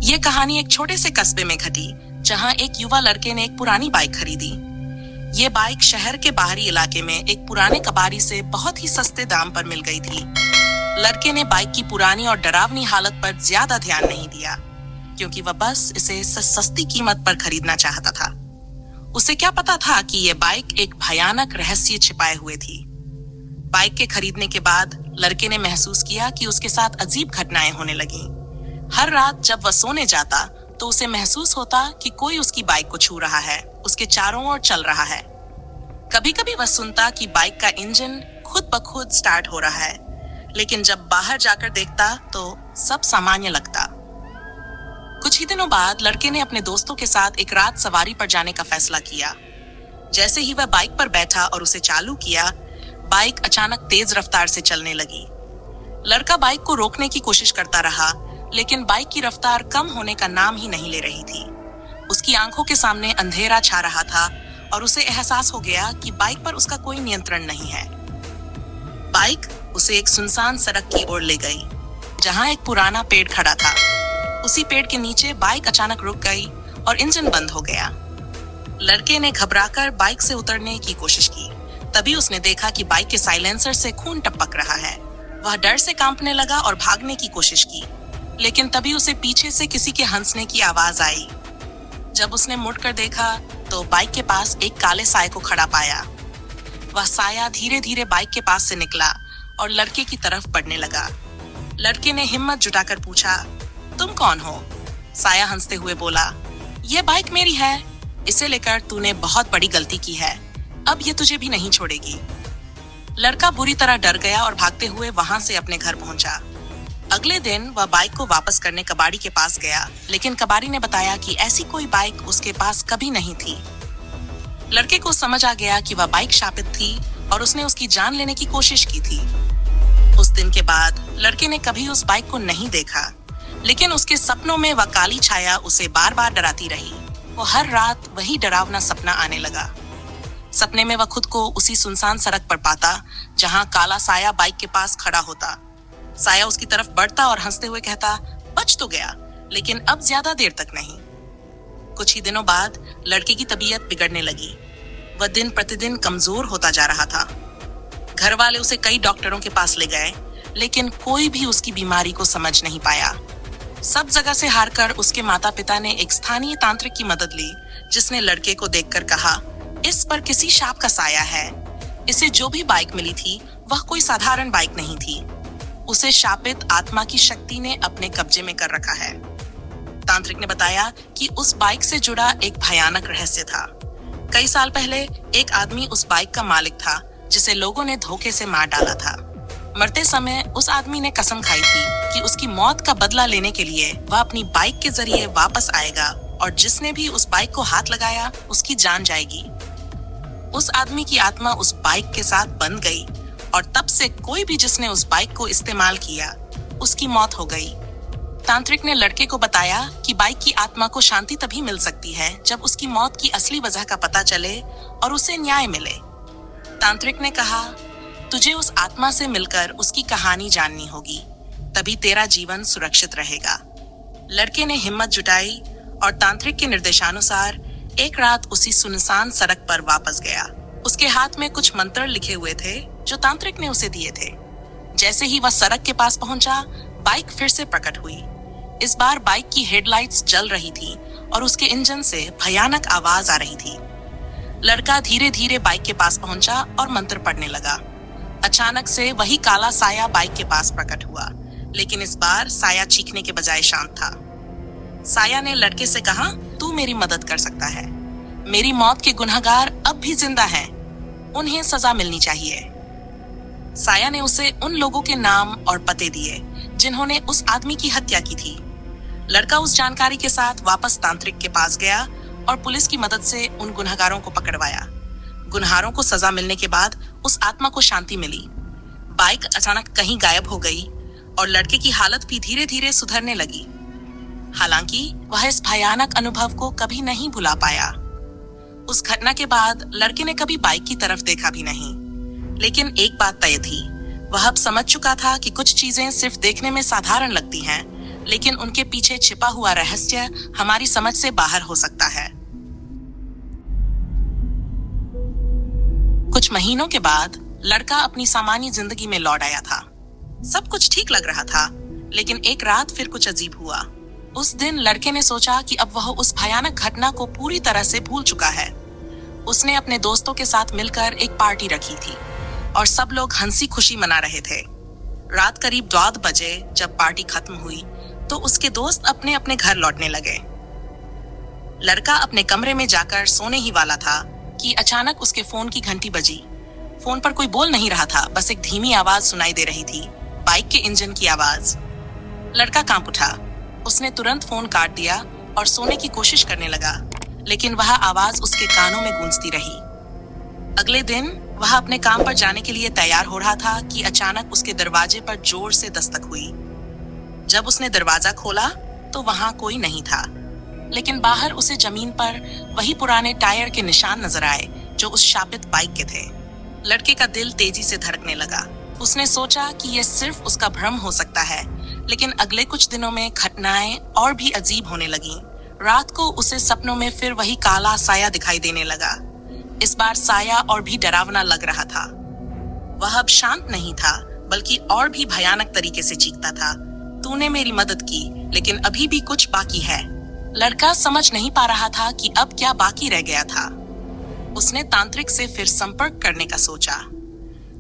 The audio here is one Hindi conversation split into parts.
ये कहानी एक छोटे से कस्बे में घटी, जहां एक युवा लड़के ने एक पुरानी बाइक खरीदी। ये बाइक शहर के बाहरी इलाके में एक पुराने कबाड़ी से बहुत ही सस्ते दाम पर मिल गई थी। लड़के ने बाइक की पुरानी और डरावनी हालत पर ज्यादा ध्यान नहीं दिया, क्योंकि वह बस इसे सस्ती कीमत पर खरीदना चाहता था। उसे क्या पता था कि यह बाइक एक भयानक रहस्य छिपाए हुए थी। बाइक के खरीदने के बाद लड़के ने महसूस किया कि उसके साथ अजीब घटनाएं होने लगीं। हर रात जब वह सोने जाता तो उसे महसूस होता कि कोई उसकी बाइक को छू रहा है, उसके चारों ओर चल रहा है। कभी कभी वह सुनता कि बाइक का इंजन खुद ब खुद स्टार्ट हो रहा है, लेकिन जब बाहर जाकर देखता तो सब सामान्य लगता। कुछ ही दिनों बाद लड़के ने अपने दोस्तों के साथ एक रात सवारी पर जाने का फैसला किया। जैसे ही वह बाइक पर बैठा और उसे चालू किया, बाइक अचानक तेज रफ्तार से चलने लगी। लड़का बाइक को रोकने की कोशिश करता रहा, लेकिन बाइक की रफ्तार कम होने का नाम ही नहीं ले रही थी। उसकी आंखों के सामने अंधेरा छा रहा था और उसे एहसास हो गया कि बाइक पर उसका कोई नियंत्रण नहीं है। बाइक उसे एक सुनसान सड़क की ओर ले गई, जहां एक पुराना पेड़ खड़ा था। उसी पेड़ के नीचे बाइक अचानक रुक गई और इंजन बंद हो गया। लड़के ने घबराकर बाइक से उतरने की कोशिश की। तभी उसने देखा कि बाइक के साइलेंसर से खून टपक रहा है। वह डर से कांपने लगा और भागने की कोशिश की, लेकिन तभी उसे पीछे से किसी के हंसने की आवाज आई। जब उसने मुड़कर देखा तो बाइक के पास एक काले साए को खड़ा पाया। वह साया धीरे धीरे बाइक के पास से निकला और लड़के की तरफ बढ़ने लगा। लड़के ने हिम्मत जुटाकर पूछा, तुम कौन हो? साया हंसते हुए बोला, ये बाइक मेरी है। इसे लेकर तूने बहुत बड़ी गलती की है। अब ये तुझे भी नहीं छोड़ेगी। लड़का बुरी तरह डर गया और भागते हुए वहां से अपने घर पहुंचा। अगले दिन वह बाइक को वापस करने कबाड़ी के पास गया, लेकिन कबाड़ी ने बताया कि ऐसी कोई बाइक उसके पास कभी नहीं थी। लड़के को समझ आ गया कि वह बाइक शापित थी और उसने उसकी जान लेने की कोशिश की थी। उस दिन के बाद लड़के ने कभी उस बाइक को नहीं देखा, लेकिन उसके सपनों में वह काली छाया उसे बार बार डराती रही। वो हर रात वही डरावना सपना आने लगा। सपने में वह खुद को उसी सुनसान सड़क पर पाता, जहां काला साया बाइक के पास खड़ा होता। साया उसकी तरफ बढ़ता और हंसते हुए कहता, बच तो गया, लेकिन अब ज्यादा देर तक नहीं। कुछ ही दिनों बाद लड़के की तबीयत बिगड़ने लगी। वह दिन प्रतिदिन कमजोर होता जा रहा था। घर वाले उसे कई डॉक्टरों के पास ले गए, लेकिन कोई भी उसकी बीमारी को समझ नहीं पाया। सब जगह से हारकर उसके माता पिता ने एक स्थानीय तांत्रिक की मदद ली, जिसने लड़के को देखकर कहा, इस पर किसी शाप का साया है। इसे जो भी बाइक मिली थी वह कोई साधारण बाइक नहीं थी। उसे शापित आत्मा की शक्ति ने अपने कब्जे में कर रखा है। तांत्रिक ने बताया कि उस बाइक से जुड़ा एक भयानक रहस्य था। कई साल पहले एक आदमी उस बाइक का मालिक था, जिसे लोगों ने धोखे से मार डाला था। मरते समय उस आदमी ने कसम खाई थी कि उसकी मौत का बदला लेने के लिए वह अपनी बाइक के जरिए वापस आएगा और जिसने भी उस बाइक को हाथ लगाया उसकी जान जाएगी। उस आदमी की आत्मा उस बाइक के साथ बंध गई और तब से कोई भी जिसने उस बाइक को इस्तेमाल किया उसकी मौत हो गई। तांत्रिक ने लड़के को बताया कि बाइक की आत्मा को शांति तभी मिल सकती है जब उसकी मौत की असली वजह का पता चले और उसे न्याय मिले। तांत्रिक ने कहा, तुझे उस आत्मा से मिलकर उसकी कहानी जाननी होगी, तभी तेरा जीवन सुरक्षित रहेगा। लड़के ने हिम्मत जुटाई और तांत्रिक के निर्देशानुसार एक रात उसी सुनसान सड़क पर वापस गया। उसके हाथ में कुछ मंत्र लिखे हुए थे जो तांत्रिक ने उसे दिए थे। जैसे ही वह सड़क के पास पहुंचा, बाइक फिर से प्रकट हुई। इस बार बाइक की हेडलाइट्स जल रही थी और उसके इंजन से भयानक आवाज आ रही थी। लड़का धीरे धीरे बाइक के पास पहुंचा और मंत्र पढ़ने लगा। अचानक से वही काला साया बाइक के पास प्रकट हुआ, लेकिन इस बार साया चीखने के बजाय शांत था। साया ने लड़के से कहा, तू मेरी मदद कर सकता है। मेरी मौत के गुनहगार अब भी जिंदा हैं, उन्हें सजा मिलनी चाहिए। साया ने उसे उन लोगों के नाम और पते दिए जिन्होंने उस आदमी की हत्या की थी। लड़का उस जानकारी के साथ वापस तांत्रिक के पास गया और पुलिस की मदद से उन गुनहगारों को पकड़वाया। गुनहगारों को सजा मिलने के बाद उस आत्मा को शांति मिली। बाइक अचानक कहीं गायब हो गई और लड़के की हालत भी धीरे धीरे सुधरने लगी। हालांकि वह इस भयानक अनुभव को कभी नहीं भुला पाया। उस घटना के बाद लड़के ने कभी बाइक की तरफ देखा भी नहीं। लेकिन एक बात तय थी, वह अब समझ चुका था कि कुछ चीजें सिर्फ देखने में साधारण लगती हैं, लेकिन उनके पीछे छिपा हुआ रहस्य हमारी समझ से बाहर हो सकता है। कुछ महीनों के बाद लड़का अपनी सामान्य जिंदगी में लौट आया था। सब कुछ ठीक लग रहा था, लेकिन एक रात फिर कुछ अजीब हुआ। उस दिन लड़के ने सोचा कि अब वह उस भयानक घटना को पूरी तरह से भूल चुका है। उसने अपने दोस्तों के साथ मिलकर एक पार्टी रखी थी और सब लोग हंसी खुशी मना रहे थे। रात करीब 2 बजे जब पार्टी खत्म हुई तो उसके दोस्त अपने अपने घर लौटने लगे। लड़का अपने कमरे में जाकर सोने ही वाला था कि अचानक उसके फोन की घंटी बजी। फोन पर कोई बोल नहीं रहा था, बस एक धीमी आवाज सुनाई दे रही थी, बाइक के इंजन की आवाज। लड़का कांप उठा। उसने तुरंत फोन काट दिया और सोने की कोशिश करने लगा, लेकिन वह आवाज उसके कानों में गूंजती रही। अगले दिन वह अपने काम पर जाने के लिए तैयार हो रहा था कि अचानक उसके दरवाजे पर जोर से दस्तक हुई। जब उसने दरवाजा खोला तो वहां कोई नहीं था, लेकिन बाहर उसे जमीन पर वही पुराने टायर के निशान नजर आए जो उस शापित बाइक के थे। लड़के का दिल तेजी से धड़कने लगा। उसने सोचा कि यह सिर्फ उसका भ्रम हो सकता है, लेकिन अगले कुछ दिनों में घटनाएं और भी अजीब होने लगीं। रात को उसे सपनों में फिर वही काला साया दिखाई देने लगा। इस बार साया और भी डरावना लग रहा था। वह अब शांत नहीं था, बल्कि और भी भयानक तरीके से चीखता था, तूने मेरी मदद की, लेकिन अभी भी कुछ बाकी है। लड़का समझ नहीं पा रहा था कि अब क्या बाकी रह गया था। उसने तांत्रिक से फिर संपर्क करने का सोचा।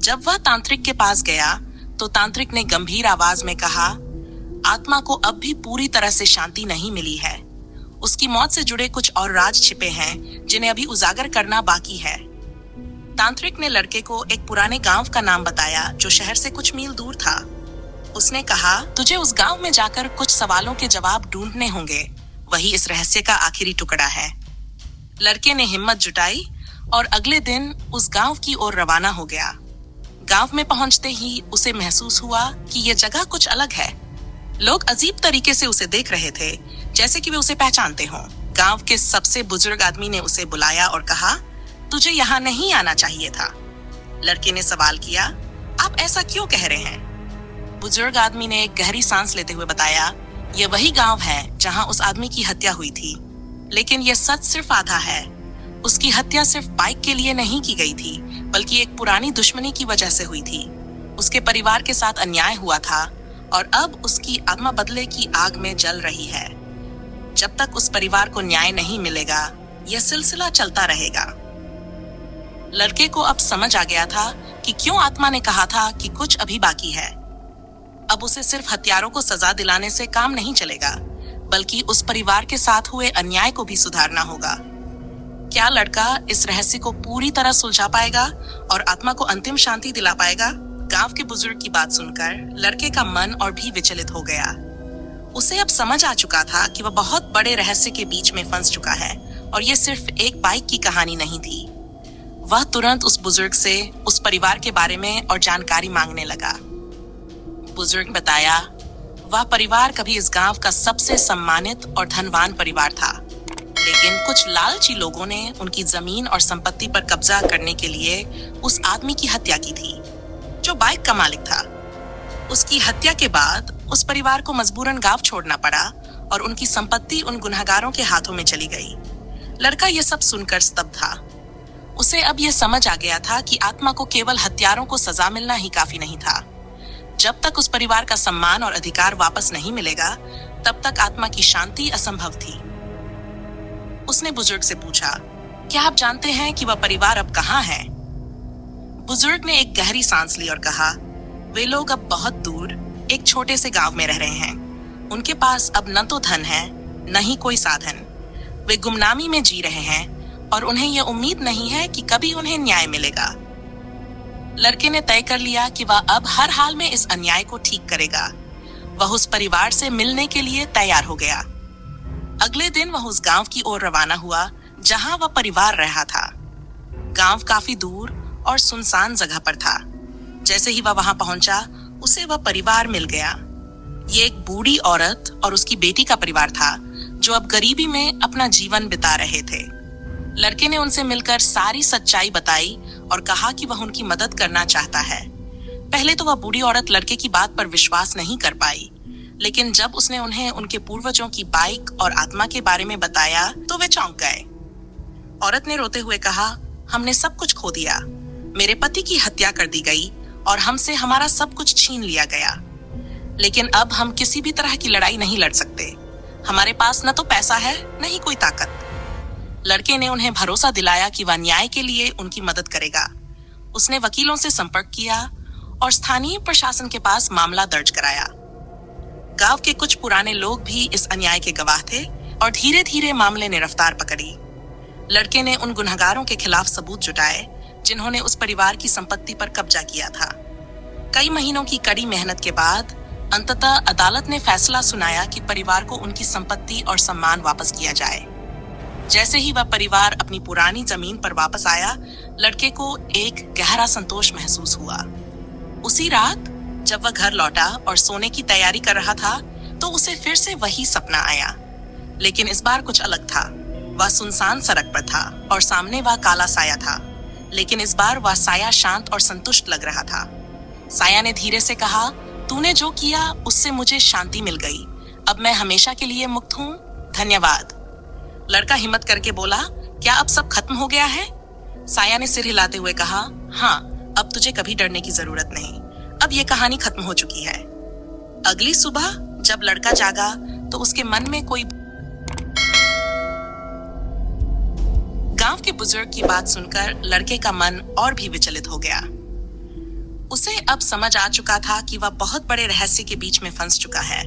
जब वह तांत्रिक के पास गया तो तांत्रिक ने गंभीर आवाज में कहा, आत्मा को अब भी पूरी तरह से शांति नहीं मिली है। उसकी मौत से जुड़े कुछ और राज छिपे हैं जिन्हें अभी उजागर करना बाकी है। तांत्रिक ने लड़के को एक पुराने गांव का नाम बताया जो शहर से कुछ मील दूर था। उसने कहा, तुझे उस गांव में जाकर कुछ सवालों के जवाब ढूंढने होंगे, वही इस रहस्य का आखिरी टुकड़ा है। लड़के ने हिम्मत जुटाई और अगले दिन उस गांव की ओर रवाना हो गया। गांव में पहुंचते ही उसे महसूस हुआ कि यह जगह कुछ अलग है। लोग अजीब तरीके से उसे देख रहे थे, जैसे कि वे उसे पहचानते हों। गांव के सबसे बुजुर्ग आदमी ने उसे बुलाया और कहा, तुझे यहाँ नहीं आना चाहिए था। लड़के ने सवाल किया, आप ऐसा क्यों कह रहे हैं? बुजुर्ग आदमी ने एक गहरी सांस लेते हुए बताया, यह वही गांव है जहां उस आदमी की हत्या हुई थी, लेकिन यह सच सिर्फ आधा है। उसकी हत्या सिर्फ बाइक के लिए नहीं की गई थी, बल्कि एक पुरानी दुश्मनी की वजह से हुई थी। उसके परिवार के साथ अन्याय हुआ था और अब उसकी आत्मा बदले की आग में जल रही है। जब तक उस परिवार को न्याय नहीं मिलेगा, यह सिलसिला चलता रहेगा। लड़के को अब समझ आ गया था कि क्यों आत्मा ने कहा था कि कुछ अभी बाकी है। अब उसे सिर्फ हत्यारों को सजा दिलाने से काम नहीं चलेगा, बल्कि उस परिवार के साथ हुए अन्याय को भी सुधारना होगा। क्या लड़का इस रहस्य को पूरी तरह सुलझा पाएगा और आत्मा को अंतिम शांति दिला पाएगा? गांव के बुजुर्ग की बात सुनकर लड़के का मन और भी विचलित हो गया। उसे अब समझ आ चुका था कि वह बहुत बड़े रहस्य के बीच में फंस चुका है और यह सिर्फ एक बाइक की कहानी नहीं थी। वह तुरंत उस बुजुर्ग से उस परिवार के बारे में और जानकारी मांगने लगा। बुजुर्ग ने बताया, वह परिवार कभी इस गांव का सबसे सम्मानित और धनवान परिवार था, लेकिन कुछ लालची लोगों ने उनकी जमीन और संपत्ति पर कब्जा करने के लिए उस आदमी की हत्या की थी जो बाइक का मालिक था। उसकी हत्या के बाद उस परिवार को मजबूरन गांव छोड़ना पड़ा और उनकी संपत्ति उन गुनहगारों के हाथों में चली गई। लड़का यह सब सुनकर स्तब्ध था। उसे अब यह समझ आ गया था कि आत्मा को केवल हत्यारों को सजा मिलना ही काफी नहीं था। जब तक उस परिवार का सम्मान और अधिकार वापस नहीं मिलेगा, तब तक आत्मा की शांति असंभव थी। उसने बुजुर्ग से पूछा, क्या आप जानते हैं कि वह परिवार अब कहाँ है? बुजुर्ग ने एक गहरी सांस ली और कहा, वे लोग अब बहुत दूर एक छोटे से गांव में रह रहे हैं। उनके पास अब न तो धन है, न ही कोई साधन। वे गुमनामी में जी रहे हैं और उन्हें यह उम्मीद नहीं है कि कभी उन्हें न्याय मिलेगा। लड़के ने तय कर लिया कि वह अब हर हाल में इस अन्याय को ठीक करेगा। वह उस परिवार से मिलने के लिए तैयार हो गया। अगले दिन वह उस गांव की ओर रवाना हुआ जहां वह परिवार रहा था। गांव काफी दूर और सुनसान जगह पर था। जैसे ही वह वहां पहुंचा, उसे वह परिवार मिल गया। ये एक बूढ़ी औरत और उसकी बेटी का परिवार था जो अब गरीबी में अपना जीवन बिता रहे थे। लड़के ने उनसे मिलकर सारी सच्चाई बताई और कहा कि वह उनकी मदद करना चाहता है। पहले तो वह बूढ़ी औरत लड़के की बात पर विश्वास नहीं कर पाई, लेकिन जब उसने उन्हें उनके पूर्वजों की बाइक और आत्मा के बारे में बताया तो वे चौंक गए। औरत ने रोते हुए कहा, हमने सब कुछ खो दिया। मेरे पति की हत्या कर दी गई और हमसे हमारा सब कुछ छीन लिया गया। लेकिन अब हम किसी भी तरह की लड़ाई नहीं लड़ सकते। हमारे पास न तो पैसा है, न ही कोई ताकत। लड़के ने उन्हें भरोसा दिलाया कि वह न्याय के लिए उनकी मदद करेगा। उसने वकीलों से संपर्क किया और स्थानीय प्रशासन के पास मामला दर्ज कराया। गांव के कुछ पुराने लोग भी इस अन्याय के गवाह थे और धीरे धीरे मामले ने रफ्तार पकड़ी। लड़के ने उन गुनहगारों के खिलाफ सबूत जुटाए जिन्होंने उस परिवार की संपत्ति पर कब्जा किया था। कई महीनों की कड़ी मेहनत के बाद अंततः अदालत ने फैसला सुनाया कि परिवार को उनकी संपत्ति और सम्मान वापस किया जाए। जैसे ही वह परिवार अपनी पुरानी जमीन पर वापस आया, लड़के को एक गहरा संतोष महसूस हुआ। उसी रात जब वह घर लौटा और सोने की तैयारी कर रहा था तो उसे फिर से वही सपना आया, लेकिन इस बार कुछ अलग था। वह सुनसान सड़क पर था और सामने वह काला साया था, लेकिन इस बार वह साया शांत और संतुष्ट लग रहा था। साया ने धीरे से कहा, तूने जो किया उससे मुझे शांति मिल गई। अब मैं हमेशा के लिए मुक्त हूँ, धन्यवाद। लड़का हिम्मत करके बोला, क्या अब सब खत्म हो गया है? साया ने सिर हिलाते हुए कहा, हाँ, अब तुझे कभी डरने की जरूरत नहीं। अब ये कहानी खत्म हो चुकी है। अगली सुबह जब लड़का जागा तो उसके मन में कोई गांव के बुजुर्ग की बात सुनकर लड़के का मन और भी विचलित हो गया। उसे अब समझ आ चुका था कि वह बहुत बड़े रहस्य के बीच में फंस चुका है।